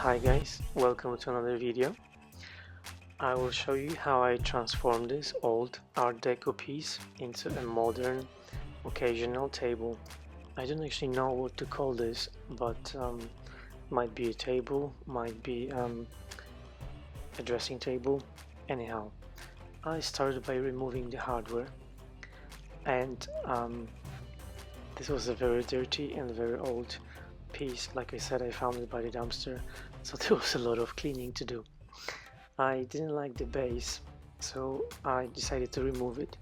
Hi guys, welcome to another video. I will show you how I transformed this old Art Deco piece into a modern occasional table. I don't actually know what to call this, but might be a table, might be a dressing table. Anyhow, I started by removing the hardware, and this was a very dirty and very old piece. Like I said, I found it by the dumpster, so there was a lot of cleaning to do. I didn't like the base, so I decided to remove it,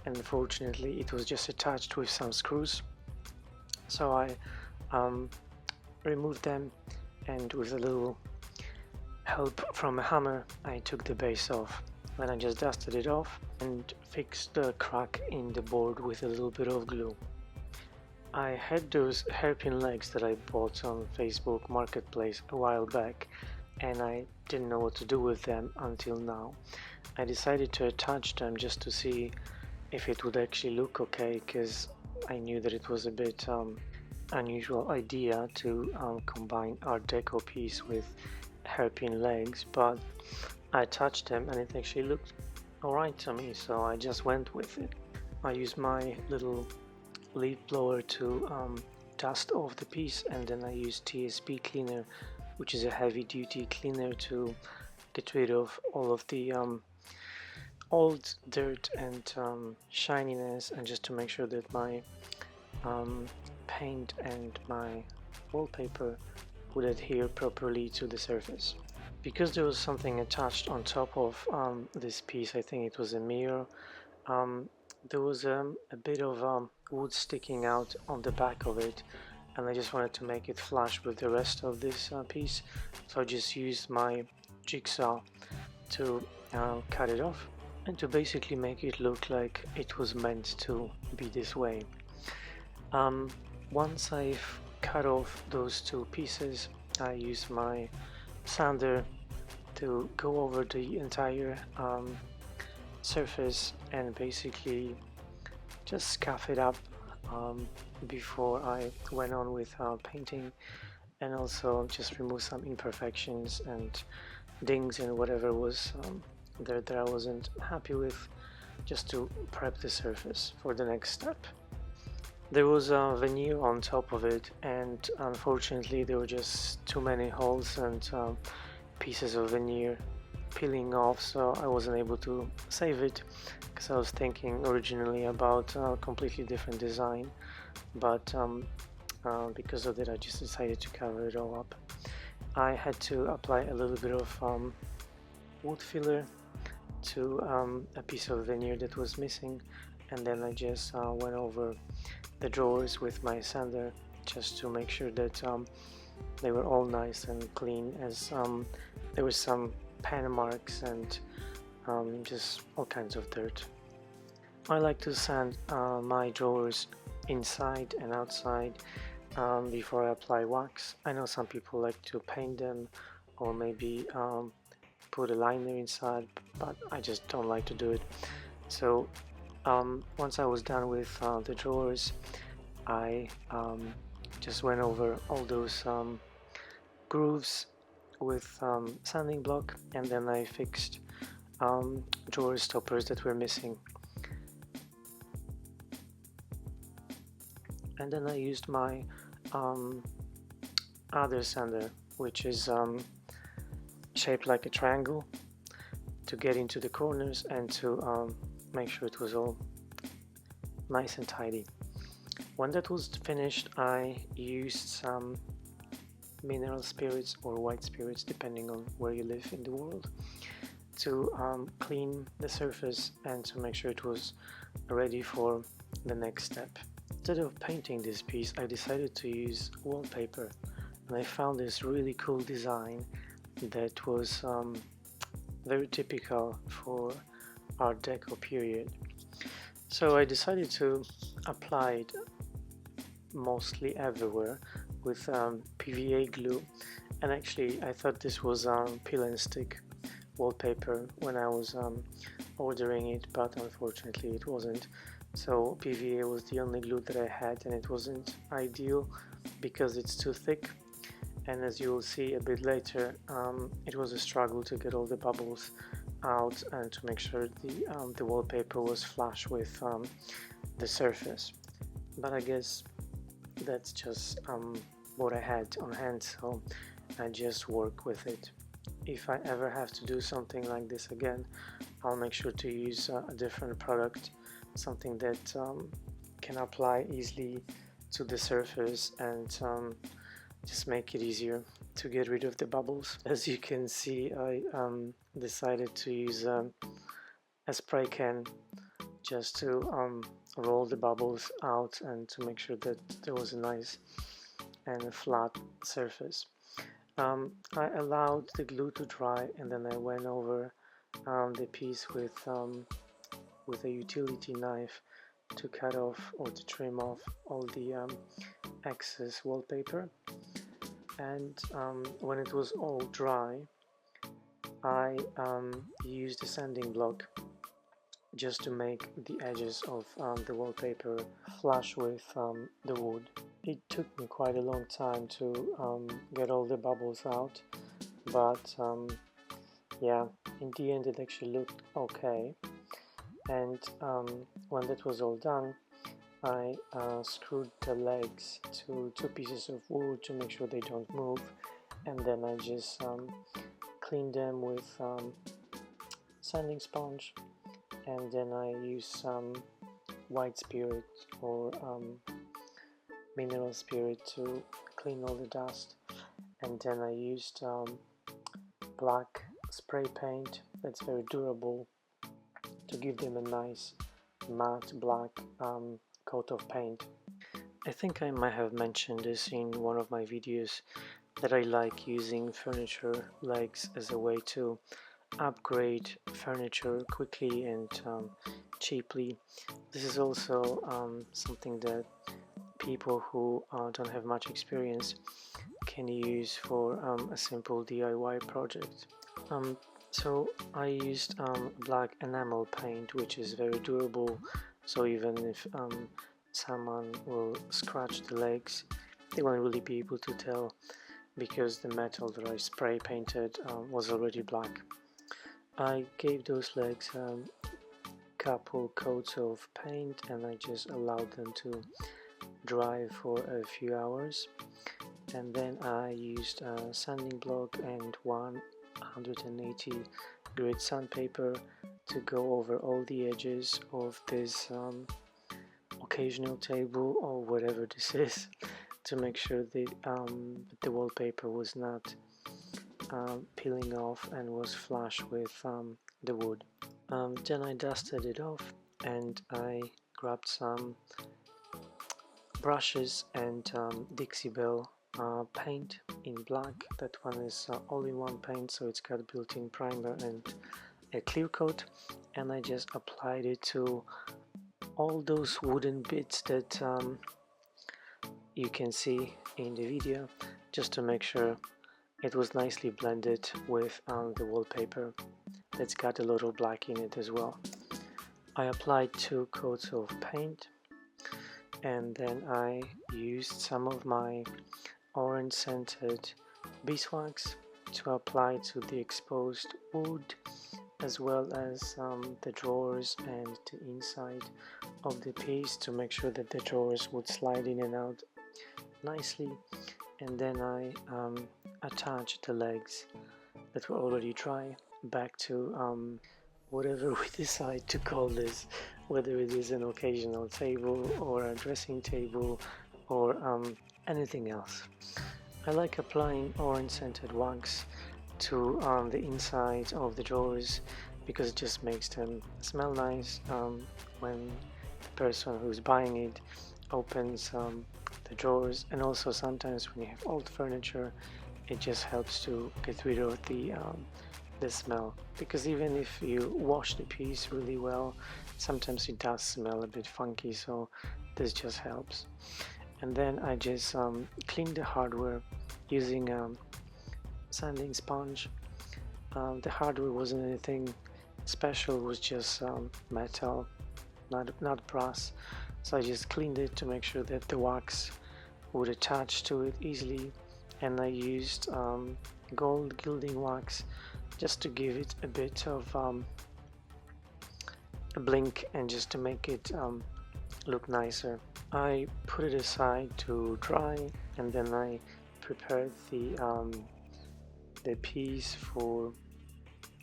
and unfortunately it was just attached with some screws, so I removed them, and with a little help from a hammer I took the base off. Then I just dusted it off and fixed the crack in the board with a little bit of glue. I had those hairpin legs that I bought on Facebook Marketplace a while back, and I didn't know what to do with them until now. I decided to attach them just to see if it would actually look okay, because I knew that it was a bit unusual idea to combine Art Deco piece with hairpin legs, but I touched them and it actually looked alright to me, so I just went with it. I used my little leaf blower to dust off the piece, and then I used TSP cleaner, which is a heavy-duty cleaner, to get rid of all of the old dirt and shininess, and just to make sure that my paint and my wallpaper would adhere properly to the surface. Because there was something attached on top of this piece, I think it was a mirror, there was a bit of wood sticking out on the back of it, and I just wanted to make it flush with the rest of this piece, so I just used my jigsaw to cut it off and to basically make it look like it was meant to be this way. Once I've cut off those two pieces, I used my sander to go over the entire surface and basically just scuff it up before I went on with painting, and also just remove some imperfections and dings and whatever was there that I wasn't happy with, just to prep the surface for the next step. There was a veneer on top of it, and unfortunately there were just too many holes and pieces of veneer peeling off, so I wasn't able to save it, because I was thinking originally about a completely different design, but because of that I just decided to cover it all up. I had to apply a little bit of wood filler to a piece of veneer that was missing, and then I just went over the drawers with my sander just to make sure that they were all nice and clean, as there was some pen marks and just all kinds of dirt. I like to sand my drawers inside and outside before I apply wax. I know some people like to paint them or maybe put a liner inside, but I just don't like to do it. So once I was done with the drawers, I just went over all those grooves with sanding block, and then I fixed drawer stoppers that were missing, and then I used my other sander, which is shaped like a triangle, to get into the corners and to make sure it was all nice and tidy. When that was finished, I used some mineral spirits or white spirits, depending on where you live in the world, to clean the surface and to make sure it was ready for the next step. Instead of painting this piece, I decided to use wallpaper, and I found this really cool design that was very typical for Art Deco period. So I decided to apply it mostly everywhere with PVA glue, and actually I thought this was peel and stick wallpaper when I was ordering it, but unfortunately it wasn't. So PVA was the only glue that I had, and it wasn't ideal because it's too thick, and as you will see a bit later, it was a struggle to get all the bubbles out and to make sure the wallpaper was flush with the surface. But I guess that's just what I had on hand, so I just work with it. If I ever have to do something like this again, I'll make sure to use a different product, something that can apply easily to the surface and just make it easier to get rid of the bubbles. As you can see, I decided to use a spray can just to roll the bubbles out and to make sure that there was a nice and a flat surface. I allowed the glue to dry, and then I went over the piece with a utility knife to cut off or to trim off all the excess wallpaper. And when it was all dry, I used a sanding block just to make the edges of the wallpaper flush with the wood. It took me quite a long time to get all the bubbles out, but yeah, in the end it actually looked okay. And when that was all done, I screwed the legs to two pieces of wood to make sure they don't move, and then I just cleaned them with sanding sponge, and then I used some white spirit or mineral spirit to clean all the dust, and then I used black spray paint that's very durable to give them a nice matte black coat of paint. I think I might have mentioned this in one of my videos that I like using furniture legs as a way to upgrade furniture quickly and cheaply. This is also something that people who don't have much experience can use for a simple DIY project. So I used black enamel paint, which is very durable, so even if someone will scratch the legs, they won't really be able to tell because the metal that I spray painted was already black. I gave those legs a couple coats of paint and I just allowed them to dry for a few hours, and then I used a sanding block and 180 grit sandpaper to go over all the edges of this occasional table or whatever this is, to make sure that the wallpaper was not peeling off and was flush with the wood. Then I dusted it off and I grabbed some brushes and Dixie Belle paint in black. That one is all-in-one paint, so it's got built-in primer and a clear coat, and I just applied it to all those wooden bits that you can see in the video, just to make sure it was nicely blended with the wallpaper that's got a lot of black in it as well. I applied 2 coats of paint, and then I used some of my orange scented beeswax to apply to the exposed wood, as well as the drawers and the inside of the piece, to make sure that the drawers would slide in and out nicely. And then I attached the legs that were already dry back to whatever we decide to call this, whether it is an occasional table or a dressing table or anything else. I like applying orange scented wax to the inside of the drawers because it just makes them smell nice when the person who's buying it opens the drawers, and also sometimes when you have old furniture it just helps to get rid of the smell, because even if you wash the piece really well, sometimes it does smell a bit funky, so this just helps. And then I just cleaned the hardware using sanding sponge. The hardware wasn't anything special, it was just metal, not brass, so I just cleaned it to make sure that the wax would attach to it easily, and I used gold gilding wax just to give it a bit of a blink and just to make it look nicer. I put it aside to dry, and then I prepared the piece for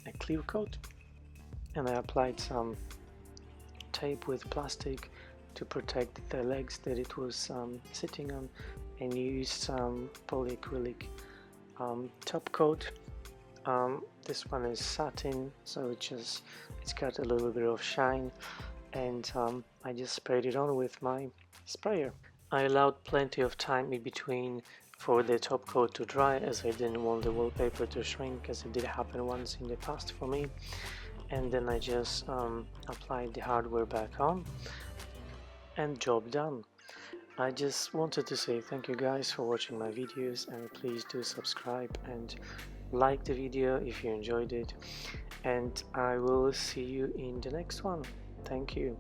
a clear coat, and I applied some tape with plastic to protect the legs that it was sitting on, and used some polyacrylic top coat. This one is satin, so it's got a little bit of shine, and I just sprayed it on with my sprayer. I allowed plenty of time in between for the top coat to dry, as I didn't want the wallpaper to shrink, as it did happen once in the past for me. And then I just applied the hardware back on, and job done. I just wanted to say thank you guys for watching my videos, and please do subscribe and like the video if you enjoyed it, and I will see you in the next one. Thank you.